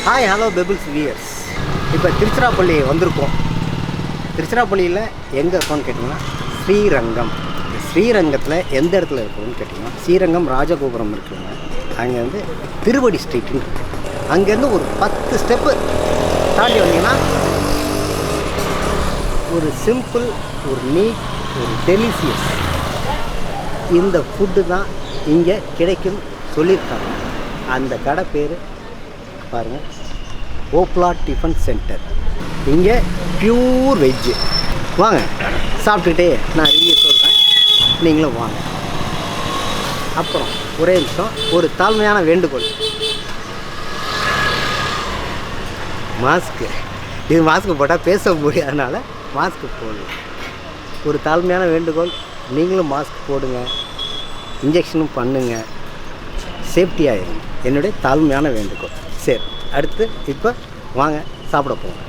Hi hello pebbles wears. இப்போ திருச்சிராப்பள்ளி வந்திருக்கோம். திருச்சிராப்பள்ளியில் எங்கே இருக்கோன்னு கேட்டிங்கன்னா ஸ்ரீரங்கம். ஸ்ரீரங்கத்தில் எந்த இடத்துல இருக்கோன்னு கேட்டிங்கன்னா ஸ்ரீரங்கம் ராஜகோபுரம் இருக்குங்க. அங்கே வந்து திருவடி ஸ்ட்ரீட்டுன்னு இருக்குது. அங்கேருந்து ஒரு 10 ஸ்டெப்பு தாண்டி வந்தீங்கன்னா ஒரு சிம்பிள், ஒரு நீட், ஒரு டெலிசியஸ் இந்த ஃபுட்டு தான் இங்கே கிடைக்கும் சொல்லியிருக்காங்க. அந்த கடை பேர் பாருங்கள், ஓப்லா டிஃபன் சென்டர். இங்கே பியூர் வெஜ்ஜு. வாங்க சாப்பிட்டுட்டே நான் ரிவ்யூ சொல்கிறேன், நீங்களும் வாங்க. அப்புறம் ஒரே நிமிஷம், ஒரு தாழ்மையான வேண்டுகோள். மாஸ்க்கு, இது மாஸ்க்கு போட்டால் பேச முடியாதனால மாஸ்க்கு போடணும். ஒரு தாழ்மையான வேண்டுகோள், நீங்களும் மாஸ்க் போடுங்க, இன்ஜெக்ஷனும் பண்ணுங்க, சேஃப்டி ஆகிடும். என்னுடைய தாழ்மையான வேண்டுகோள். சரி, அடுத்து இப்போ வாங்க சாப்பிட போவோம்.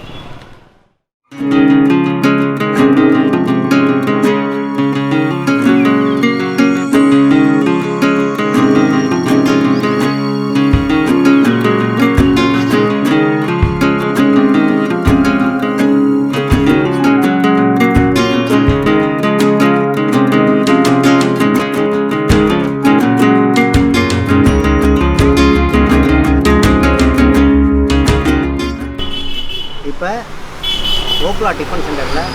இப்போ ஓப்லா டிஃபன் சென்டரில்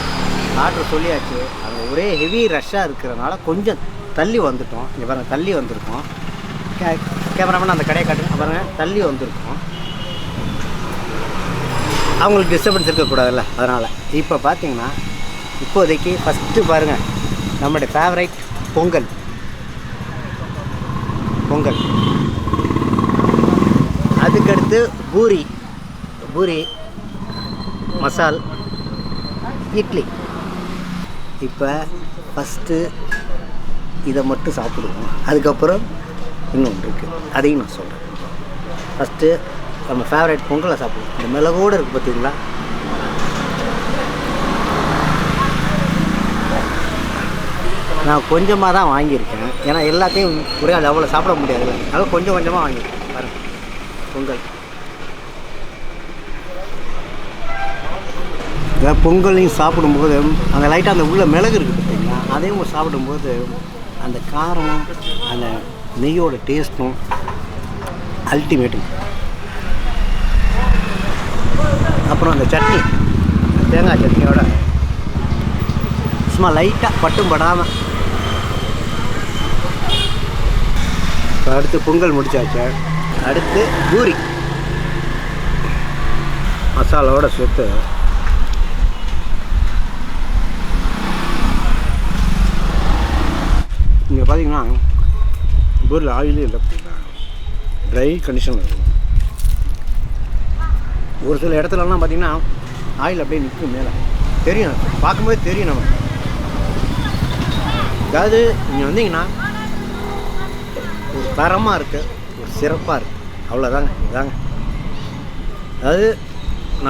ஆர்டர் சொல்லியாச்சு. அங்கே ஒரே ஹெவி ரஷ்ஷாக இருக்கிறதுனால கொஞ்சம் தள்ளி வந்துட்டோம். இங்கே பாருங்கள், தள்ளி வந்திருக்கோம். கேமராமேன் அந்த கடையை காட்டுங்க. பாருங்கள், தள்ளி வந்திருக்கோம். அவங்களுக்கு டிஸ்டர்பன்ஸ் இருக்கக்கூடாதுல்ல, அதனால். இப்போ பார்த்தீங்கன்னா இப்போதைக்கு ஃபஸ்ட்டு பாருங்கள், நம்மளுடைய ஃபேவரைட் பொங்கல். அதுக்கடுத்து பூரி மசால், இட்லி. இப்போ ஃபஸ்ட்டு இதை மட்டும் சாப்பிடுவோம். அதுக்கப்புறம் இன்னொன்று இருக்குது, அதையும் நான் சொல்கிறேன். ஃபஸ்ட்டு நம்ம ஃபேவரட் பொங்கலை சாப்பிடுவோம். இந்த மிளகோடு இருக்குது பார்த்தீங்களா. நான் கொஞ்சமாக தான் வாங்கியிருக்கேன், ஏன்னா எல்லாத்தையும் ஒரே லெவலில் சாப்பிட முடியாதுல்ல, அதனால் கொஞ்சம் கொஞ்சமாக வாங்கியிருக்கேன். பாருங்கள், பொங்கல். பொங்கலையும் சாப்பிடும்போது அந்த லைட்டாக அந்த உள்ள மிளகு இருக்குது பார்த்தீங்களா, அதையும் சாப்பிடும்போது அந்த காரமும் அந்த நெய்யோட டேஸ்ட்டும் அல்டிமேட்டு. அப்புறம் அந்த சட்னி, தேங்காய் சட்னியோட சும்மா லைட்டாக பட்டும் படாமல். இப்போ அடுத்து பொங்கல் முடிச்சாச்சு. அடுத்து பூரி மசாலாவோட சேர்த்து. இங்கே பார்த்தீங்கன்னா பூரியில் ஆயிலே இல்லை, ட்ரை கண்டிஷனில் இருக்கும். ஒரு சில இடத்துலலாம் பார்த்திங்கன்னா ஆயில் அப்படியே நிற்கும் மேலே, தெரியும், பார்க்கும்போது தெரியும் நமக்கு. அதாவது இங்கே வந்தீங்கன்னா ஒரு தரமாக இருக்குது, ஒரு சிறப்பாக இருக்குது, அவ்வளோதாங்க. இதாங்க, அதாவது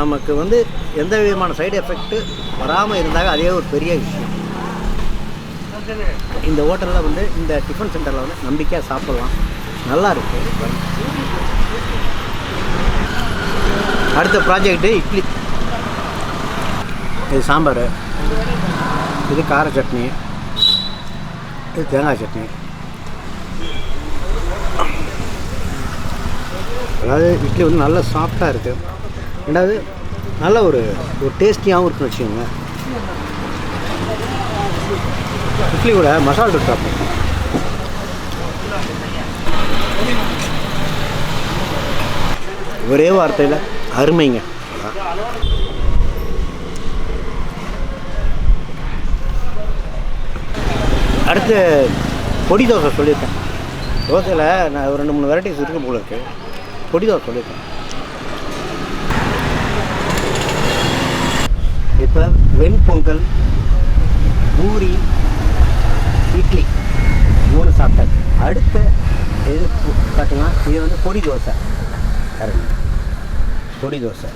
நமக்கு வந்து எந்த விதமான சைடு எஃபெக்ட்டு வராமல் இருந்தாங்க, அதே ஒரு பெரிய விஷயம். இந்த ஹோட்டலில் வந்து, இந்த டிஃபன் சென்டரில் வந்து நம்பிக்கையாக சாப்பிட்லாம், நல்லா இருக்குது. அடுத்த ப்ராஜெக்ட்டு இட்லி. இது சாம்பார், இது கார சட்னி, இது தேங்காய் சட்னி. அதாவது இட்லி வந்து நல்லா சாஃப்டாக இருக்குது. ரெண்டாவது நல்ல ஒரு டேஸ்டியாகவும் இருக்குன்னு வச்சுக்கோங்க. இட்லி கூட மசாலா தோசை சாப்பிடும். ஒரே வார்த்தையில் அருமைங்க. அடுத்து பொடி தோசை சொல்லியிருக்கேன். தோசையில் நான் ஒரு 2-3 வெரைட்டிஸ் இருக்குது போல இருக்குது. பொடி தோசை சொல்லியிருக்கேன். இப்போ வெண்பொங்கல், பூரி, இட்லி 3 சாப்பிட்டாச்சு. அடுத்த இது பார்த்தீங்கன்னா இது வந்து பொடி தோசை. கரெக்ட், பொடி தோசை.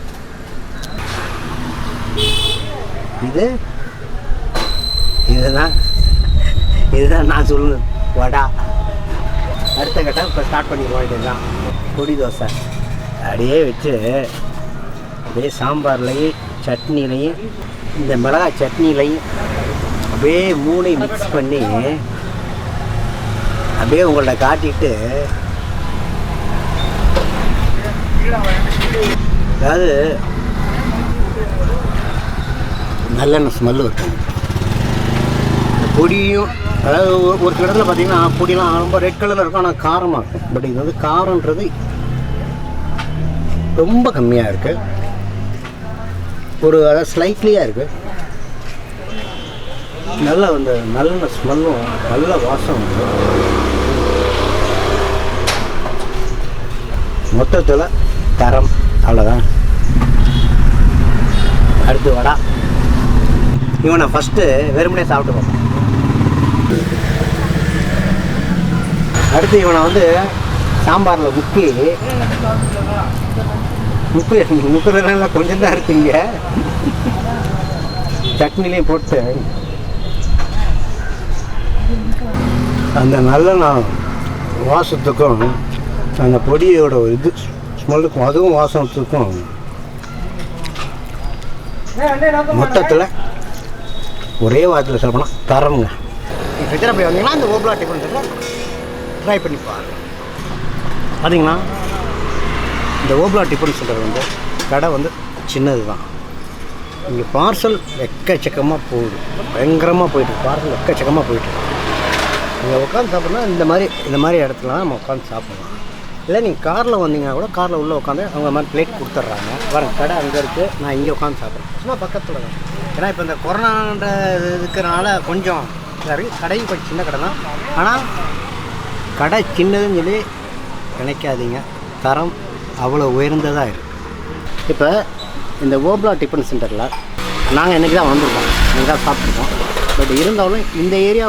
இதுதான் நான் சொல்லணும், வடா. அடுத்த கட்டம் இப்போ ஸ்டார்ட் பண்ணிடுவோம். இதுதான் பொடி தோசை. அப்படியே வச்சு அப்படியே சாம்பார்லையும் சட்னிலையும் இந்த மிளகாய் சட்னிலையும் அப்படியே மூணையும் மிக்ஸ் பண்ணி அப்படியே உங்கள்ட்ட காட்டிட்டு, அதாவது நல்லெண்ணெய் ஸ்மெல்லு இருக்கும். பொடியும், அதாவது ஒரு சில இடத்துல பார்த்தீங்கன்னா பொடியெலாம் ரொம்ப ரெட் கலரில் இருக்கும், ஆனால் காரமாக இருக்கும். பட் இது வந்து காரன்றது ரொம்ப கம்மியாக இருக்குது. அதாவது ஸ்லைட்லியாக இருக்குது. நல்லா அந்த நல்ல ஸ்மெல்லும் நல்ல வாசம் வந்து மொத்தத்தில் தரம். அவ்வளோதான். அடுத்து வடை. இவனை ஃபஸ்ட்டு வெறுமனே சாப்பிட்டு பார்ப்போம். அடுத்து இவனை வந்து சாம்பாரில் முக்கிறதுனால கொஞ்சம் தான் இருக்குங்க. சட்னிலையும் போட்டு அந்த நல்லெண்ணெய் வாசத்துக்கும் அந்த பொடியோட இது ஸ்மெல்லுக்கும் அதுவும் வாசத்துக்கும் மொத்தத்தில் ஒரே வாரத்தில் சொல்லப்போனா தரமுங்க. ஃபிஜர் அப்படி வந்தீங்கன்னா இந்த ஓப்லா டிஃபன் சென்டர் ட்ரை பண்ணி பாருங்க. பார்த்தீங்கன்னா இந்த ஓப்லா டிஃபன் சென்டர் வந்து கடை வந்து சின்னது தான். இங்கே பார்சல் எக்கச்சக்கமாக போகுது, பயங்கரமாக போயிட்டு பார்சல் எக்கச்சக்கமாக போயிட்டு. நீங்கள் உட்காந்து சாப்பிட்ணுன்னா இந்த மாதிரி இடத்துல நம்ம உட்காந்து சாப்பிட்லாம். இல்லை நீங்கள் காரில் வந்தீங்கன்னா கூட காரில் உள்ளே உட்காந்து அவங்க மாதிரி பிளேட் கொடுத்துட்றாங்க. வரேன் கடை அங்கே இருக்குது, நான் இங்கே உட்காந்து சாப்பிட்றேன். சும்மா பக்கத்தில் தான். ஏன்னா இப்போ இந்த கொரோனான்ற இருக்கிறனால கொஞ்சம் கடையும் கொஞ்சம் சின்ன கடை தான். ஆனால் கடை சின்னதுன்னு சொல்லி நினைக்காதீங்க, தரம் அவ்வளோ உயர்ந்ததாக இருக்குது. இப்போ இந்த ஓப்லா டிஃபன் சென்டரில் நாங்கள் இன்றைக்கி தான் வந்திருக்கோம், இன்றைக்கி தான் சாப்பிட்ருக்கோம். பட் இருந்தாலும் இந்த ஏரியா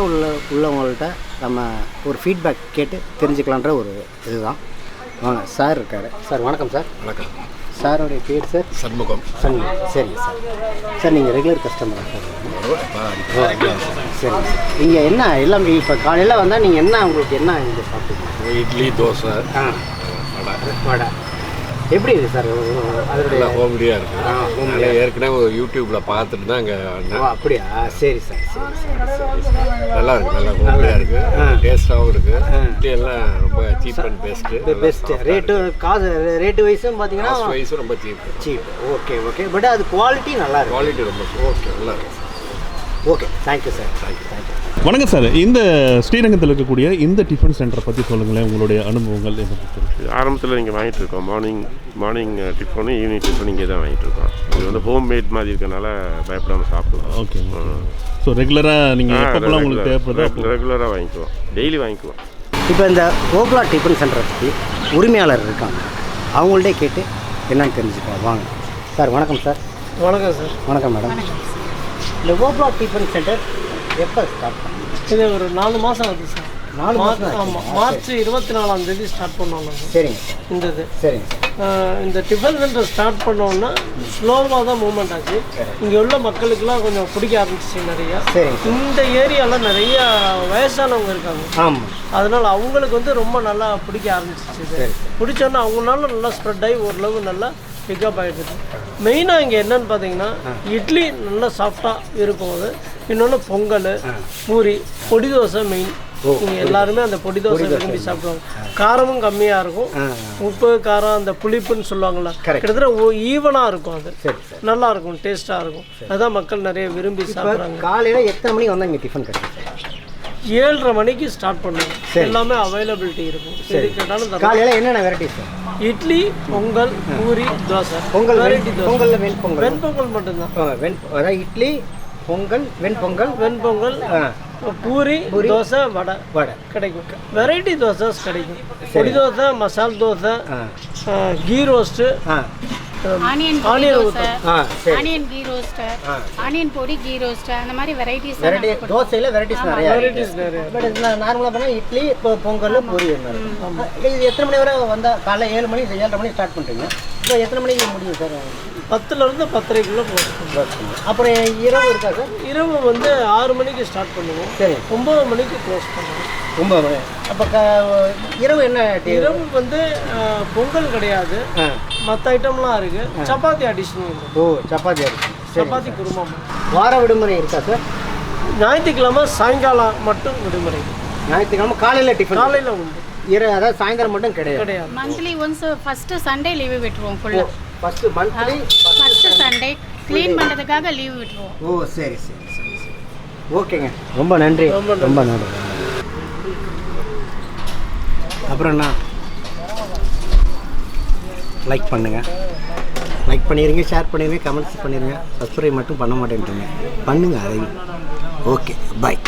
உள்ளவங்கள்ட்ட நம்ம ஒரு ஃபீட்பேக் கேட்டு தெரிஞ்சுக்கலான்ற ஒரு இதுதான். வாங்க, சார் இருக்கார். சார் வணக்கம். சார் வணக்கம். சாரோடைய பேர் சார்? சண்முகம். சரிங்க சார். சார் நீங்கள் ரெகுலர் கஸ்டமரா சார்? சரிங்க சார். நீங்கள் என்ன எல்லாம் இப்போ காலையில் வந்தால் நீங்கள் என்ன உங்களுக்கு என்ன இங்கே சாப்பிடுங்க? இட்லி, தோசை, வடை. எப்படி இருக்குது சார் அதோட? ஹோம்லியாக இருக்குது. ஏற்கனவே ஒரு யூடியூப்பில் பார்த்துட்டு தான் அங்கே. அப்படியா? சரி சார். நல்லா இருக்குது, நல்லா ஹோம்லியாக இருக்குது, டேஸ்ட்டாகவும் இருக்குது. இட்லி எல்லாம் ரொம்ப சீப் அண்ட் பெஸ்ட்டு. ரேட்டு வைஸும் பார்த்தீங்கன்னா வைஸும் ரொம்ப சீப். ஓகே. பட் அது குவாலிட்டி நல்லா இருக்குது. குவாலிட்டி ரொம்ப நல்லா இருக்குது. Okay, thank you sir. தேங்க்யூ. வணக்கம் சார். இந்த ஸ்ரீரங்கத்தில் இருக்கக்கூடிய இந்த டிஃபன் சென்டரை பற்றி சொல்லுங்களேன், உங்களுடைய அனுபவங்கள் என்ன? ஆரம்பத்தில் நீங்கள் வாங்கிட்டு இருக்கோம். மார்னிங் டிஃபனு, ஈவினிங் டிஃபன் இங்கே தான் வாங்கிட்டு இருக்கோம். இது வந்து ஹோம் மேட் மாதிரி இருக்கனால பயப்படாமல் சாப்பிடலாம். ஓகே. ஸோ ரெகுலராக நீங்கள் எப்பப்பெல்லாம் உங்களுக்கு தேவைப்படுதோ ரெகுலராக வாங்கிக்குவோம், டெய்லி வாங்கிக்குவோம். இப்போ இந்த ஓப்லா டிஃபன் சென்டரை பற்றி உரிமையாளர் இருக்காங்க, அவங்கள்ட்டே கேட்டு என்னன்னு தெரிஞ்சுக்கலாம். வாங்க சார். வணக்கம் சார். வணக்கம் சார். வணக்கம் மேடம். இந்த ஓப்லா டிஃபன் சென்டர் எப்போ ஸ்டார்ட் பண்ணி? இது ஒரு 4 மாதம் ஆகுது சார். 4 மாதம்? ஆமாம், மார்ச் 24 ஸ்டார்ட் பண்ணோம் நாங்கள். சரிங்க சார். இந்த இது சரிங்க சார். இந்த டிஃபன் சென்டர் ஸ்டார்ட் பண்ணோன்னா ஸ்லோவாக தான் மூவ்மெண்ட் ஆச்சு. இங்கே உள்ள மக்களுக்கெல்லாம் கொஞ்சம் பிடிக்க ஆரம்பிச்சிச்சு நிறையா. சரிங்க. இந்த ஏரியாவில் நிறைய வயசானவங்க இருக்காங்க. ஆமாம். அதனால் அவங்களுக்கு வந்து ரொம்ப நல்லா பிடிக்க ஆரம்பிச்சிச்சு. பிடிச்சோன்னா அவங்களால நல்லா ஸ்ப்ரெட் ஆகி ஓரளவு நல்லா பிக்கப் ஆகிடுது. மெயினாக இங்கே என்னென்னு பார்த்தீங்கன்னா இட்லி நல்லா சாஃப்டாக இருக்கும். அது இன்னொன்று பொங்கல், பூரி, பொடி தோசை மெயின். இங்கே எல்லாருமே அந்த பொடி தோசை விரும்பி சாப்பிடுவாங்க. காரமும் கம்மியாக இருக்கும், உப்பு காரம் அந்த புளிப்புன்னு சொல்லுவாங்கள்ல, கிட்டத்தட்ட ஈவனாக இருக்கும். அது நல்லா இருக்கும், டேஸ்ட்டாக இருக்கும். அதுதான் மக்கள் நிறைய விரும்பி சாப்பிட்றாங்க. காலையில் எத்தனை மணிக்கு வந்தால் இங்கே டிஃபன் கிடைக்கும்? 7:30 மணிக்கு ஸ்டார்ட் பண்ணுவோம். எல்லாமே அவைலபிலிட்டி இருக்கும். எது கேட்டாலும் காலையில் என்னென்ன வெரைட்டிஸ்? இட்லி, பொங்கல், பூரி, தோசை. பொங்கல் வெரைட்டி தோசை. பொங்கலில் வெண்பொங்கல். வெண்பொங்கல் மட்டும்தான். அதாவது இட்லி, பொங்கல், வெண்பொங்கல், பூரி, தோசை, வடை கிடைக்கும். வெரைட்டி தோசை கிடைக்கும். பொடி தோசை, மசால் dosa, ghee roast, onion ghee roaster, onion பொடி கீ ரோஸ்டர், அந்த மாதிரி வெரைட்டிஸ். தோசையில் வெரைட்டிஸ் நிறைய. பட் நார்மலாக பண்ணால் இட்லி, பொங்கல், பூரி. இது எத்தனை மணி வரை வந்தால்? காலைல 7 மணி 7:30 மணிக்கு ஸ்டார்ட் பண்ணுறீங்க. இப்போ எத்தனை மணிக்கு முடியும் சார்? 10லேருந்து 10:30 போகும். அப்புறம் இரவு இருக்கா சார்? இரவு வந்து 6 மணிக்கு ஸ்டார்ட் பண்ணுவோம். சரி. 9 மணிக்கு க்ளோஸ் பண்ணுவோம். ரொம்ப அப்போ இரவு என்ன இரவு வந்து பொங்கல் கிடையாது, மற்ற ஐட்டம்லாம் இருக்குது. சப்பாத்தி அடிஷனல். ஓ சப்பாத்தி அடிஷனல். சப்பாத்தி குருமா. வார விடுமுறை இருக்கா சார்? ஞாயிற்றுக்கிழமை சாயங்காலம் மட்டும் விடுமுறை. ஞாயிற்றுக்கிழமை காலையில் டிஃபன்? காலையில் உண்டு. அதாவது சாயந்தரம் மட்டும் கிடையாது. Monthly once first Sunday leave விட்டுருவோம் ஃபுல்லாக. First monthly first Sunday clean பண்ணுறதுக்காக லீவு விட்டுருவோம். ஓ சரி சரி சரி சரி ஓகேங்க, ரொம்ப நன்றி. ரொம்ப நன்றி. அப்புறம்ண்ணா லைக் பண்ணுங்கள், லைக் பண்ணிடுங்க, ஷேர் பண்ணிடுங்க, கமெண்ட்ஸ் பண்ணிடுங்க. சப்ஸ்கிரைப் மட்டும் பண்ண மாட்டேன்ட்டுங்க, பண்ணுங்கள் அதையும். ஓகே, பாய்.